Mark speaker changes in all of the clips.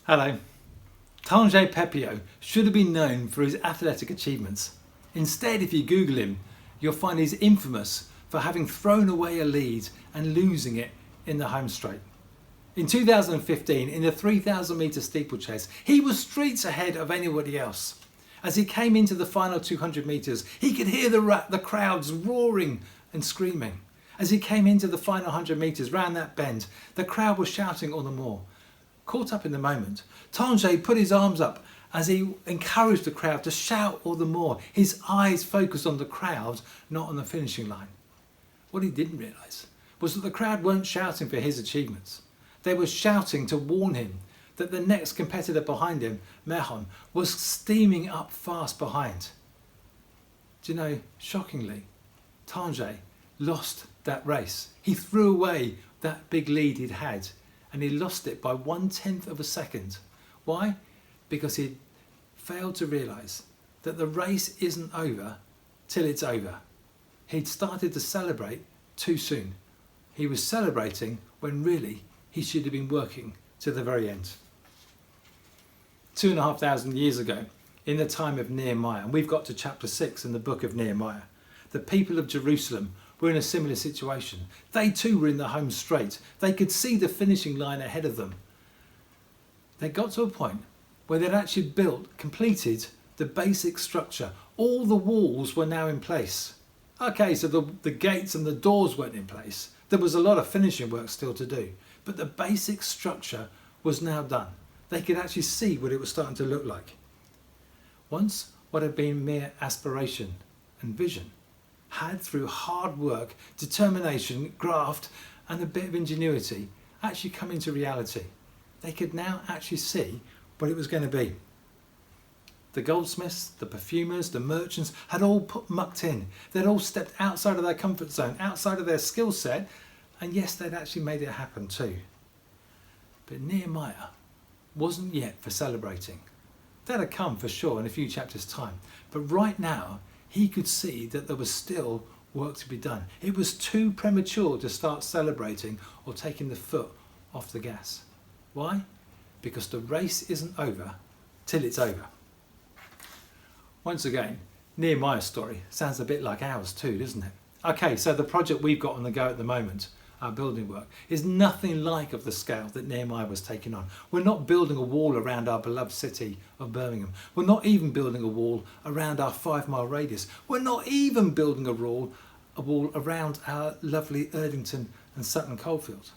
Speaker 1: Hello. Tanguy Pepio should have been known for his athletic achievements. Instead, if you Google him, you'll find he's infamous for having thrown away a lead and losing it in the home straight. In 2015, in the 3,000 metre steeplechase, he was streets ahead of anybody else. As he came into the final 200 metres, he could hear the crowds roaring and screaming. As he came into the final 100 metres round that bend, the crowd was shouting all the more. Caught up in the moment, Tanguy put his arms up as he encouraged the crowd to shout all the more, his eyes focused on the crowd, not on the finishing line. What he didn't realise was that the crowd weren't shouting for his achievements. They were shouting to warn him that the next competitor behind him, Mehon, was steaming up fast behind. Do you know, shockingly, Tanguy lost that race. He threw away that big lead he'd had, and he lost it by 1/10 of a second. Why? Because he failed to realise that the race isn't over till it's over. He'd started to celebrate too soon. He was celebrating when really he should have been working to the very end. 2,500 years ago, in the time of Nehemiah, and we've got to chapter 6 in the book of Nehemiah, the people of Jerusalem were in a similar situation. They too were in the home straight. They could see the finishing line ahead of them. They got to a point where they'd actually completed the basic structure. All the walls were now in place. Okay, so the gates and the doors weren't in place. There was a lot of finishing work still to do, but the basic structure was now done. They could actually see what it was starting to look like. Once what had been mere aspiration and vision had, through hard work, determination, graft and a bit of ingenuity, actually come into reality. They could now actually see what it was going to be. The goldsmiths, the perfumers, the merchants had all mucked in. They'd all stepped outside of their comfort zone, outside of their skill set, and yes, they'd actually made it happen too. But Nehemiah wasn't yet for celebrating. That'd come for sure in a few chapters' time. But right now, he could see that there was still work to be done. It was too premature to start celebrating or taking the foot off the gas. Why? Because the race isn't over till it's over. Once again, Nehemiah's story sounds a bit like ours too, doesn't it? Okay, so the project we've got on the go at the moment, our building work, is nothing like of the scale that Nehemiah was taking on. We're not building a wall around our beloved city of Birmingham. We're not even building a wall around our 5-mile radius. We're not even building a wall around our lovely Erdington and Sutton coalfield.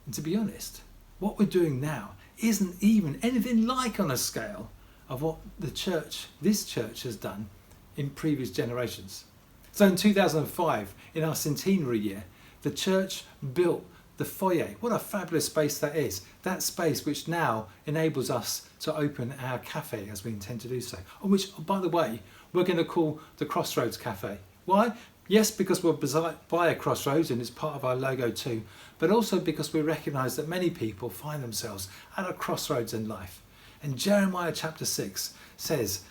Speaker 1: And to be honest, what we're doing now isn't even anything like on a scale of what this church has done in previous generations. So in 2005, in our centenary year, the church built the foyer. What a fabulous space that is. That space which now enables us to open our cafe as we intend to do so. And which, by the way, we're going to call the Crossroads Cafe. Why? Yes, because we're by a crossroads and it's part of our logo too, but also because we recognise that many people find themselves at a crossroads in life. And Jeremiah chapter 6 says,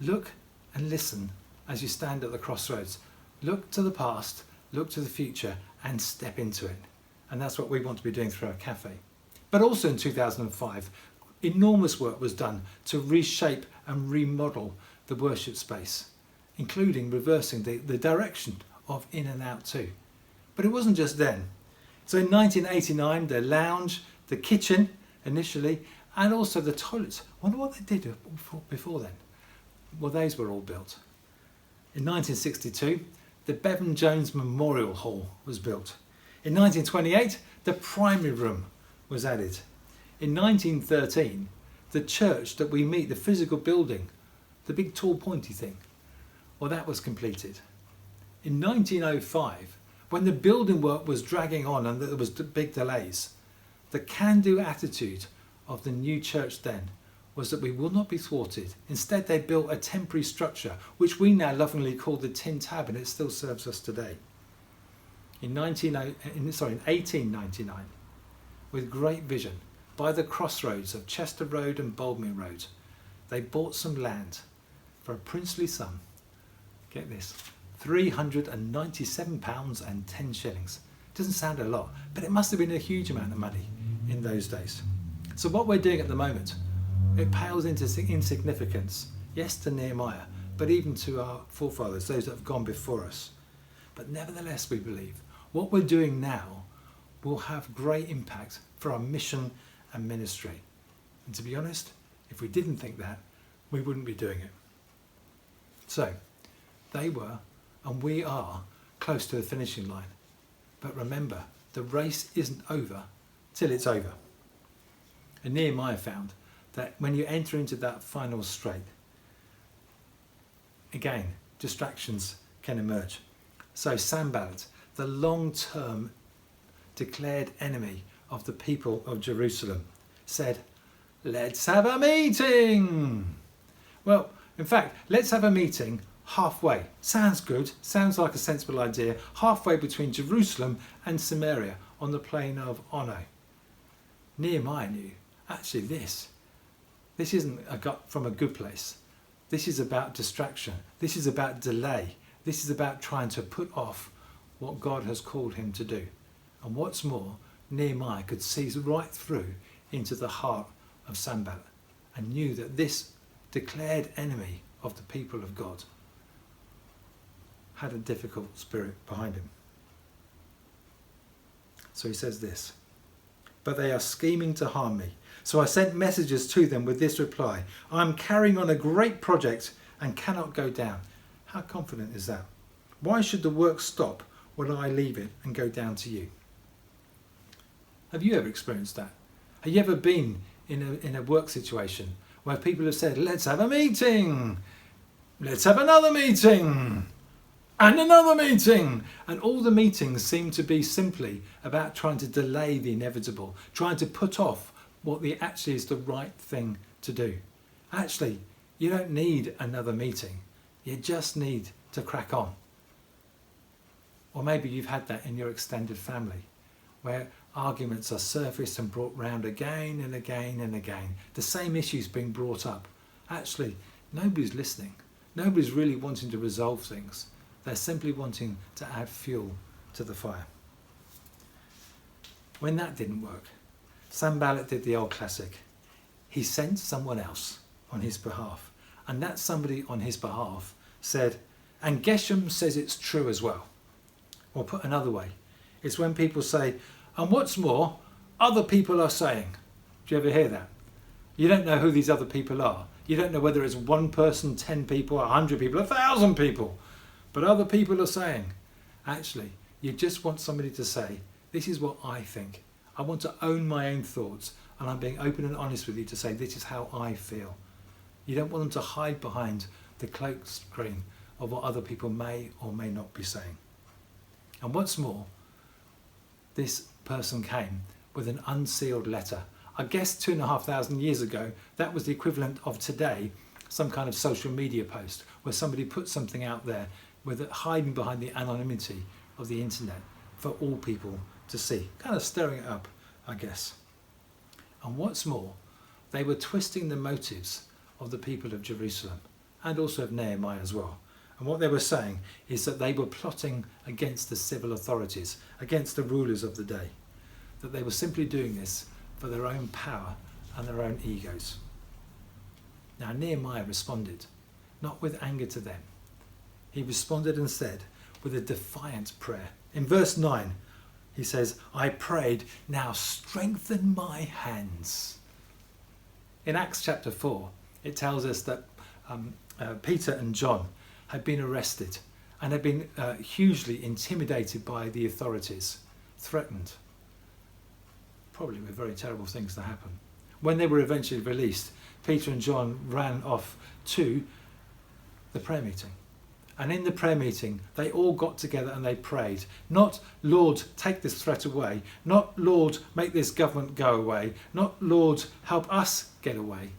Speaker 1: look and listen as you stand at the crossroads. Look to the past, look to the future, and step into it. And that's what we want to be doing through our cafe. But also in 2005, enormous work was done to reshape and remodel the worship space, including reversing the direction of in and out too. But it wasn't just then. So in 1989, the lounge, the kitchen initially, and also the toilets. I wonder what they did before then. Well, those were all built. In 1962, the Bevan Jones Memorial Hall was built. In 1928, the primary room was added. In 1913, the church that we meet, the physical building, the big tall pointy thing, well, that was completed. In 1905, when the building work was dragging on and there was big delays, the can-do attitude of the new church then was that we will not be thwarted. Instead, they built a temporary structure, which we now lovingly call the Tin Tab, and it still serves us today. In 1899, with great vision, by the crossroads of Chester Road and Boldmere Road, they bought some land for a princely sum. Get this, £397 and 10 shillings. Doesn't sound a lot, but it must have been a huge amount of money in those days. So what we're doing at the moment, it pales into insignificance, yes, to Nehemiah, but even to our forefathers, those that have gone before us. But nevertheless, we believe what we're doing now will have great impact for our mission and ministry. And to be honest, if we didn't think that, we wouldn't be doing it. So, they were, and we are, close to the finishing line. But remember, the race isn't over till it's over. And Nehemiah found that when you enter into that final straight, again, distractions can emerge. So Sanballat, the long-term declared enemy of the people of Jerusalem, said, "Let's have a meeting." Well, in fact, let's have a meeting halfway. Sounds good, sounds like a sensible idea, halfway between Jerusalem and Samaria on the plain of Ono. Nehemiah knew, actually this isn't from a good place. This is about distraction. This is about delay. This is about trying to put off what God has called him to do. And what's more, Nehemiah could see right through into the heart of Sanballat and knew that this declared enemy of the people of God had a difficult spirit behind him. So he says this, "But they are scheming to harm me. So I sent messages to them with this reply: I am carrying on a great project and cannot go down." How confident is that? Why should the work stop when I leave it and go down to you? Have you ever experienced that? Have you ever been in a work situation where people have said, "Let's have a meeting, let's have another meeting, and another meeting," and all the meetings seem to be simply about trying to delay the inevitable, trying to put off what actually is the right thing to do? Actually, you don't need another meeting. You just need to crack on. Or maybe you've had that in your extended family, where arguments are surfaced and brought round again and again and again. The same issues being brought up. Actually, nobody's listening. Nobody's really wanting to resolve things. They're simply wanting to add fuel to the fire. When that didn't work, Sanballat did the old classic. He sent someone else on his behalf. And that somebody on his behalf said, "And Geshem says it's true as well." Or put another way, it's when people say, "And what's more, other people are saying." Do you ever hear that? You don't know who these other people are. You don't know whether it's one person, 10 people, 100 people, 1,000 people. But other people are saying. Actually, you just want somebody to say, "This is what I think. I want to own my own thoughts, and I'm being open and honest with you to say this is how I feel." You don't want them to hide behind the cloak screen of what other people may or may not be saying. And what's more, this person came with an unsealed letter. I guess 2,500 years ago, that was the equivalent of today, some kind of social media post where somebody put something out there with it hiding behind the anonymity of the internet for all people to see. Kind of stirring it up, I guess. And what's more, they were twisting the motives of the people of Jerusalem and also of Nehemiah as well. And what they were saying is that they were plotting against the civil authorities, against the rulers of the day. That they were simply doing this for their own power and their own egos. Now Nehemiah responded, not with anger to them. He responded and said with a defiant prayer. In verse 9, he says, "I prayed, now strengthen my hands." In Acts chapter 4, it tells us that Peter and John had been arrested and had been hugely intimidated by the authorities, threatened, probably with very terrible things to happen. When they were eventually released, Peter and John ran off to the prayer meeting. And in the prayer meeting, they all got together and they prayed. Not, "Lord, take this threat away." Not, "Lord, make this government go away." Not, "Lord, help us get away."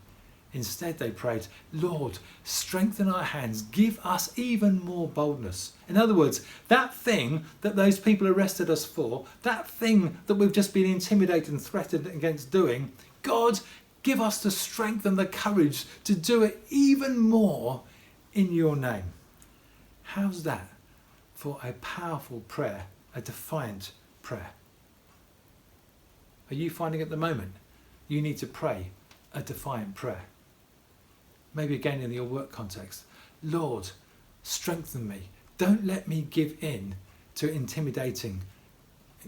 Speaker 1: Instead, they prayed, "Lord, strengthen our hands. Give us even more boldness." In other words, that thing that those people arrested us for, that thing that we've just been intimidated and threatened against doing, God, give us the strength and the courage to do it even more in your name. How's that for a powerful prayer, a defiant prayer? Are you finding at the moment you need to pray a defiant prayer. Maybe again in your work context. Lord, strengthen me. Don't let me give in to intimidating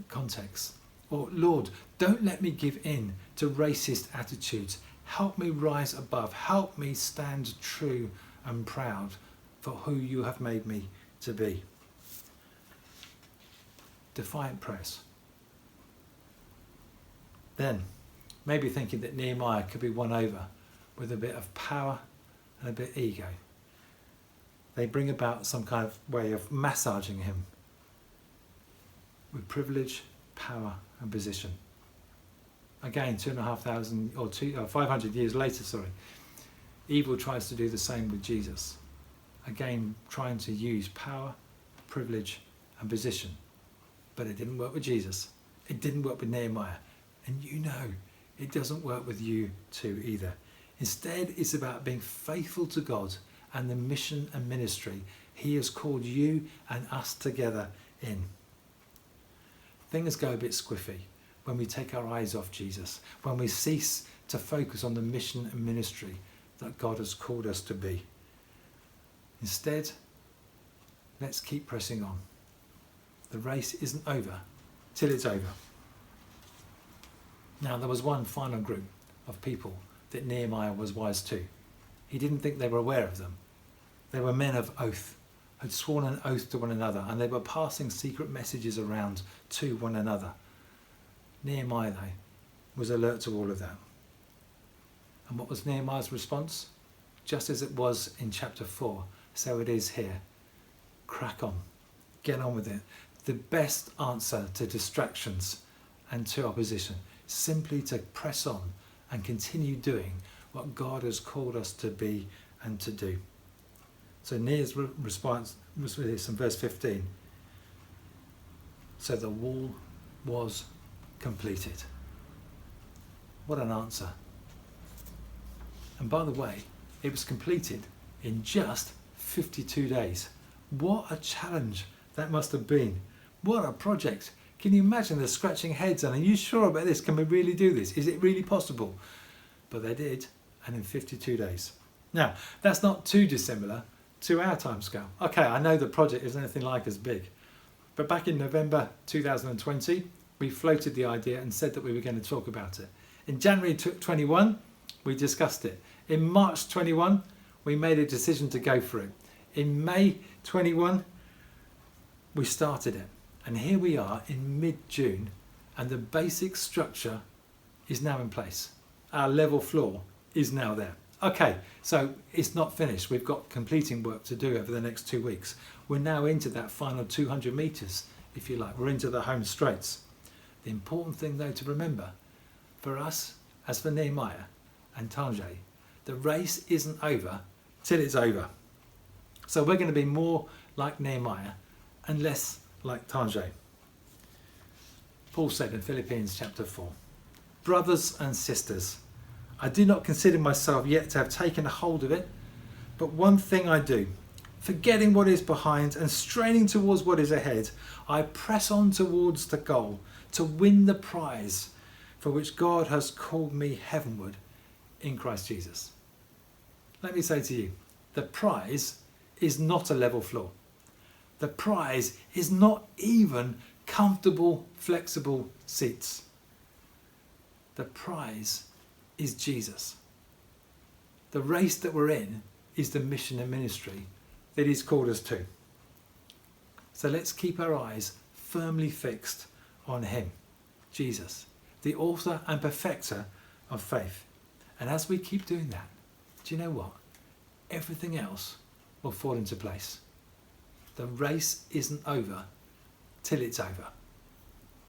Speaker 1: contexts. Or Lord, don't let me give in to racist attitudes. Help me rise above. Help me stand true and proud for who you have made me to be. Defiant prayers. Then, maybe thinking that Nehemiah could be won over with a bit of power and a bit of ego. They bring about some kind of way of massaging him with privilege, power and position. Again, 500 years later, evil tries to do the same with Jesus. Again, trying to use power, privilege and position. But it didn't work with Jesus. It didn't work with Nehemiah. And you know, it doesn't work with you too either. Instead, it's about being faithful to God and the mission and ministry he has called you and us together in. Things go a bit squiffy when we take our eyes off Jesus, when we cease to focus on the mission and ministry that God has called us to be. Instead, let's keep pressing on. The race isn't over till it's over. Now, there was one final group of people that Nehemiah was wise to. He didn't think they were aware of them. They were men of oath, had sworn an oath to one another, and they were passing secret messages around to one another. Nehemiah, though, was alert to all of that. And what was Nehemiah's response? Just as it was in chapter 4, so it is here. Crack on. Get on with it. The best answer to distractions and to opposition, simply to press on and continue doing what God has called us to be and to do. So Nehemiah's response was this in verse 15. So the wall was completed. What an answer. And by the way, it was completed in just 52 days. What a challenge that must have been. What a project. Can you imagine the scratching heads and are you sure about this? Can we really do this? Is it really possible? But they did, and in 52 days. Now, that's not too dissimilar to our timescale. Okay, I know the project isn't anything like as big, but back in November 2020, we floated the idea and said that we were going to talk about it. In January 21, we discussed it. In March 21, we made a decision to go for it. In May 21, we started it. And here we are in mid-June, and the basic structure is now in place. Our level floor is now there. Okay, so it's not finished. We've got completing work to do over the next 2 weeks. We're now into that final 200 metres, if you like. We're into the home straights. The important thing, though, to remember, for us, as for Nehemiah and Tanjay, the race isn't over till it's over. So we're going to be more like Nehemiah and less like Tanjay. Paul said in Philippians chapter 4, "Brothers and sisters, I do not consider myself yet to have taken a hold of it, but one thing I do, forgetting what is behind and straining towards what is ahead, I press on towards the goal to win the prize for which God has called me heavenward in Christ Jesus." Let me say to you, the prize is not a level floor. The prize is not even comfortable, flexible seats. The prize is Jesus. The race that we're in is the mission and ministry that he's called us to. So let's keep our eyes firmly fixed on him, Jesus, the author and perfecter of faith. And as we keep doing that, do you know what? Everything else will fall into place. The race isn't over till it's over.